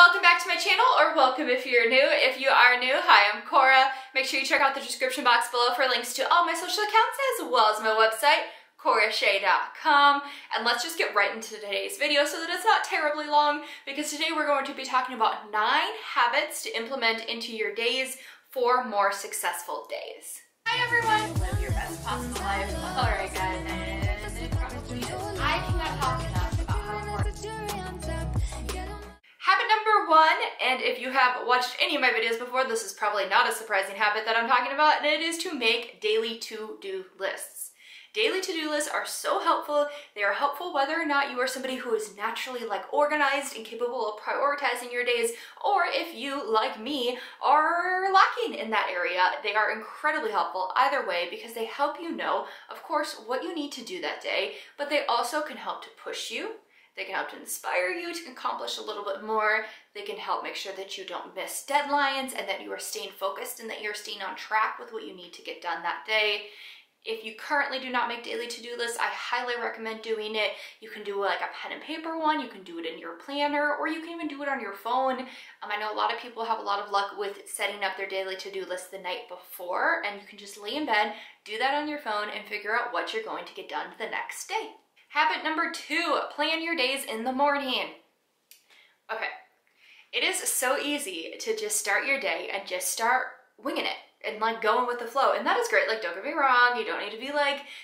Welcome back to my channel, or welcome if you're new. If you are new, hi, I'm Cora. Make sure you check out the description box below for links to all my social accounts as well as my website, corashay.com. And let's just get right into today's video so that it's not terribly long, because today we're going to be talking about 9 habits to implement into your days for more successful days. Hi everyone! Live your best possible life. Alright guys, and it probably is. I cannot talk enough about how important. Habit number 1, and if you have watched any of my videos before, this is probably not a surprising habit that I'm talking about, and it is to make daily to-do lists. Daily to-do lists are so helpful. They are helpful whether or not you are somebody who is naturally organized and capable of prioritizing your days, or if you, like me, are lacking in that area. They are incredibly helpful either way because they help you know, of course, what you need to do that day, but they also can help to push you. They can help to inspire you to accomplish a little bit more. They can help make sure that you don't miss deadlines and that you are staying focused and that you're staying on track with what you need to get done that day. If you currently do not make daily to-do lists, I highly recommend doing it. You can do like a pen and paper one, you can do it in your planner, or you can even do it on your phone. I know a lot of people have a lot of luck with setting up their daily to-do list the night before, and you can just lay in bed, do that on your phone, and figure out what you're going to get done the next day. Habit number 2, plan your days in the morning. Okay, it is so easy to just start your day and just start winging it and going with the flow. And that is great. Don't get me wrong, you don't need to be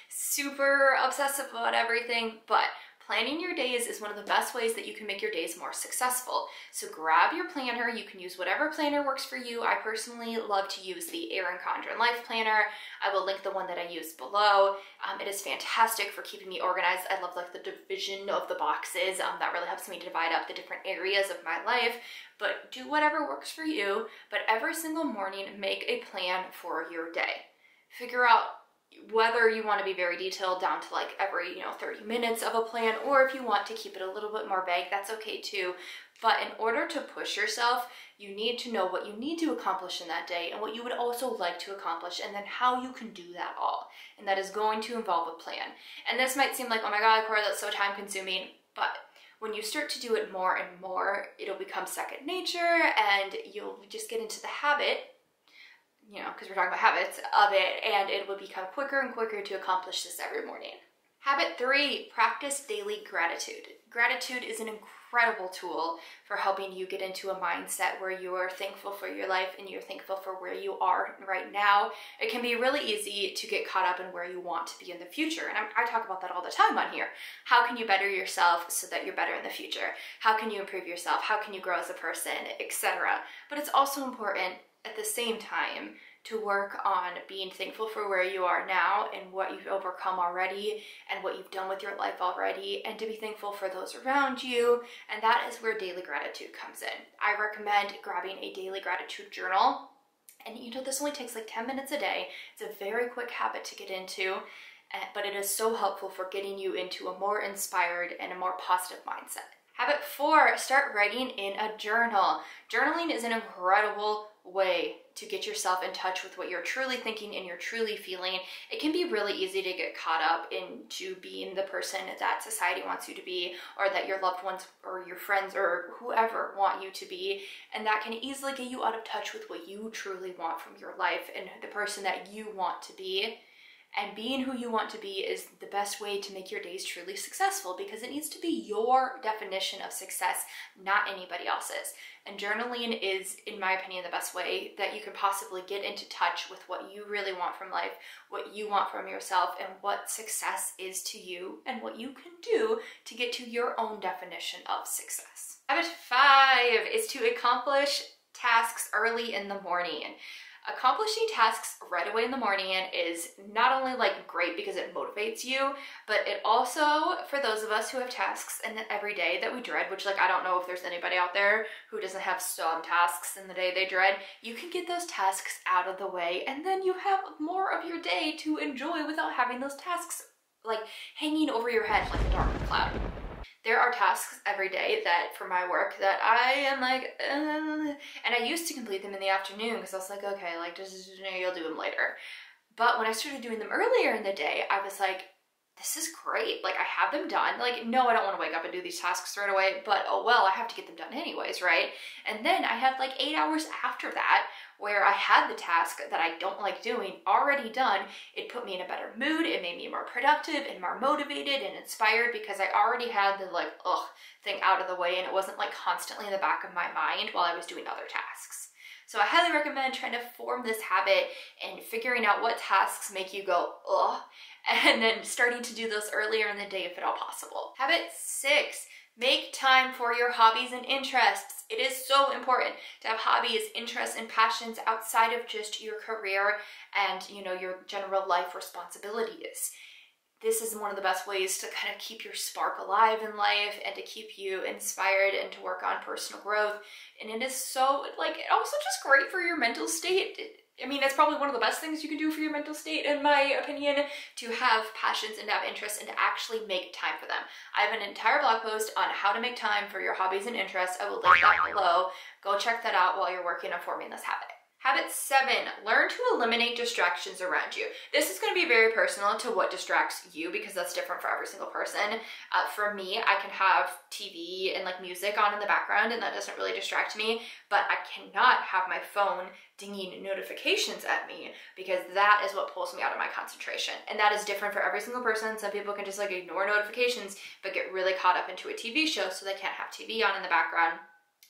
super obsessive about everything, but planning your days is one of the best ways that you can make your days more successful. So grab your planner. You can use whatever planner works for you. I personally love to use the Erin Condren Life Planner. I will link the one that I use below. It is fantastic for keeping me organized. I love the division of the boxes. That really helps me divide up the different areas of my life. But do whatever works for you. But every single morning, make a plan for your day. Figure out whether you want to be very detailed down to every 30 minutes of a plan, or if you want to keep it a little bit more vague, that's okay too. But in order to push yourself, you need to know what you need to accomplish in that day and what you would also like to accomplish, and then how you can do that all. And that is going to involve a plan. And this might seem like, oh my God, Cora, that's so time consuming, but when you start to do it more and more, it'll become second nature and you'll just get into the habit, because we're talking about habits of it, and it will become quicker and quicker to accomplish this every morning. Habit 3, practice daily gratitude. Gratitude is an incredible tool for helping you get into a mindset where you are thankful for your life and you're thankful for where you are right now. It can be really easy to get caught up in where you want to be in the future, and I talk about that all the time on here. How can you better yourself so that you're better in the future? How can you improve yourself? How can you grow as a person, etc.? But it's also important at the same time to work on being thankful for where you are now and what you've overcome already and what you've done with your life already, and to be thankful for those around you. And that is where daily gratitude comes in. I recommend grabbing a daily gratitude journal. And this only takes 10 minutes a day. It's a very quick habit to get into, but it is so helpful for getting you into a more inspired and a more positive mindset. Habit 4, start writing in a journal. Journaling is an incredible way to get yourself in touch with what you're truly thinking and you're truly feeling. It can be really easy to get caught up into being the person that society wants you to be, or that your loved ones or your friends or whoever want you to be, and that can easily get you out of touch with what you truly want from your life and the person that you want to be. And being who you want to be is the best way to make your days truly successful, because it needs to be your definition of success, not anybody else's. And journaling is, in my opinion, the best way that you can possibly get into touch with what you really want from life, what you want from yourself, and what success is to you, and what you can do to get to your own definition of success. Habit 5 is to accomplish tasks early in the morning. Accomplishing tasks right away in the morning is not only great because it motivates you, but it also, for those of us who have tasks in every day that we dread, which I don't know if there's anybody out there who doesn't have some tasks in the day they dread, you can get those tasks out of the way, and then you have more of your day to enjoy without having those tasks hanging over your head like a dark cloud. There are tasks every day that, for my work, that I am and I used to complete them in the afternoon because I was okay, you'll do them later. But when I started doing them earlier in the day, I was this is great. Like, I have them done. Like, no, I don't want to wake up and do these tasks right away, but oh well, I have to get them done anyways, right? And then I had like 8 hours after that where I had the task that I don't like doing already done. It put me in a better mood. It made me more productive and more motivated and inspired because I already had the like, ugh, thing out of the way, and it wasn't like constantly in the back of my mind while I was doing other tasks. So I highly recommend trying to form this habit and figuring out what tasks make you go, ugh, and then starting to do those earlier in the day if at all possible. Habit 6, make time for your hobbies and interests. It is so important to have hobbies, interests, and passions outside of just your career and, you know, your general life responsibilities. This is one of the best ways to kind of keep your spark alive in life and to keep you inspired and to work on personal growth. And it is so, like, also just great for your mental state. I mean, it's probably one of the best things you can do for your mental state, in my opinion, to have passions and to have interests and to actually make time for them. I have an entire blog post on how to make time for your hobbies and interests. I will link that below. Go check that out while you're working on forming this habit. Habit 7, learn to eliminate distractions around you. This is going to be very personal to what distracts you because that's different for every single person. For me, I can have TV and like music on in the background and that doesn't really distract me, but I cannot have my phone dinging notifications at me because that is what pulls me out of my concentration. And that is different for every single person. Some people can just like ignore notifications but get really caught up into a TV show so they can't have TV on in the background.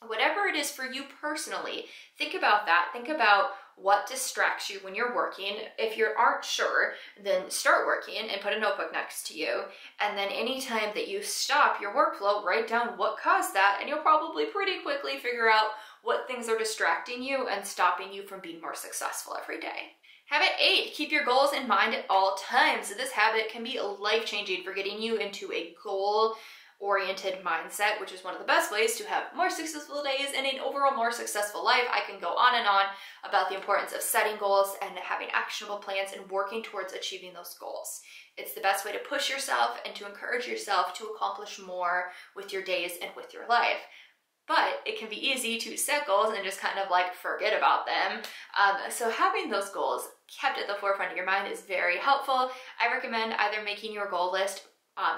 Whatever it is for you personally, think about that. Think about what distracts you when you're working. If you aren't sure, then start working and put a notebook next to you. And then anytime that you stop your workflow, write down what caused that, and you'll probably pretty quickly figure out what things are distracting you and stopping you from being more successful every day. Habit 8, keep your goals in mind at all times. This habit can be life-changing for getting you into a goal-oriented mindset, which is one of the best ways to have more successful days and an overall more successful life. I can go on and on about the importance of setting goals and having actionable plans and working towards achieving those goals. It's the best way to push yourself and to encourage yourself to accomplish more with your days and with your life. But it can be easy to set goals and just kind of like forget about them. So having those goals kept at the forefront of your mind is very helpful. I recommend either making your goal list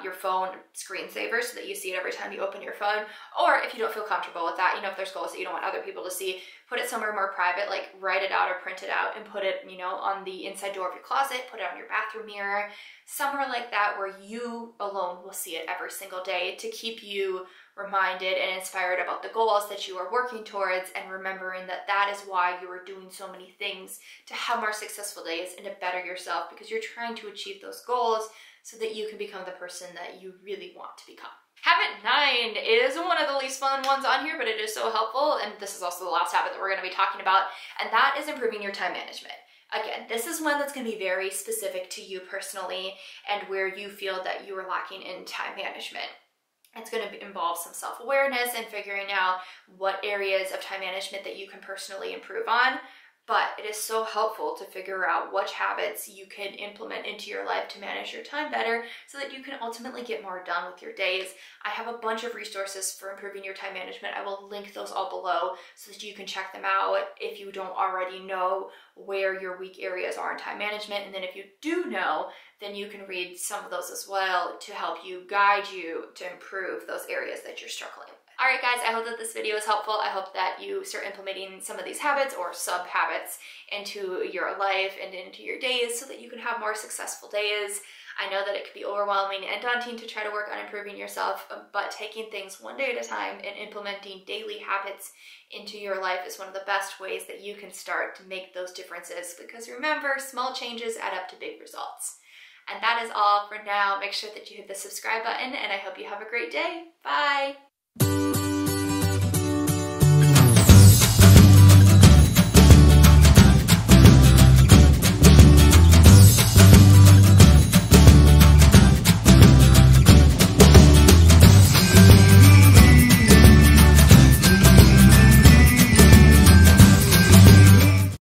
your phone screensaver so that you see it every time you open your phone, or if you don't feel comfortable with that, you know, if there's goals that you don't want other people to see, put it somewhere more private, like write it out or print it out and put it, you know, on the inside door of your closet, put it on your bathroom mirror, somewhere like that where you alone will see it every single day to keep you reminded and inspired about the goals that you are working towards, and remembering that that is why you are doing so many things to have more successful days and to better yourself, because you're trying to achieve those goals so that you can become the person that you really want to become. Habit 9 is one of the least fun ones on here, but it is so helpful, and this is also the last habit that we're going to be talking about, and that is improving your time management. Again, this is one that's going to be very specific to you personally and where you feel that you are lacking in time management. It's going to involve some self-awareness and figuring out what areas of time management that you can personally improve on. But it is so helpful to figure out which habits you can implement into your life to manage your time better so that you can ultimately get more done with your days. I have a bunch of resources for improving your time management. I will link those all below so that you can check them out if you don't already know where your weak areas are in time management. And then if you do know, then you can read some of those as well to help you guide you to improve those areas that you're struggling with. Alright guys, I hope that this video is helpful. I hope that you start implementing some of these habits or sub-habits into your life and into your days so that you can have more successful days. I know that it can be overwhelming and daunting to try to work on improving yourself, but taking things one day at a time and implementing daily habits into your life is one of the best ways that you can start to make those differences, because remember, small changes add up to big results. And that is all for now. Make sure that you hit the subscribe button, and I hope you have a great day. Bye!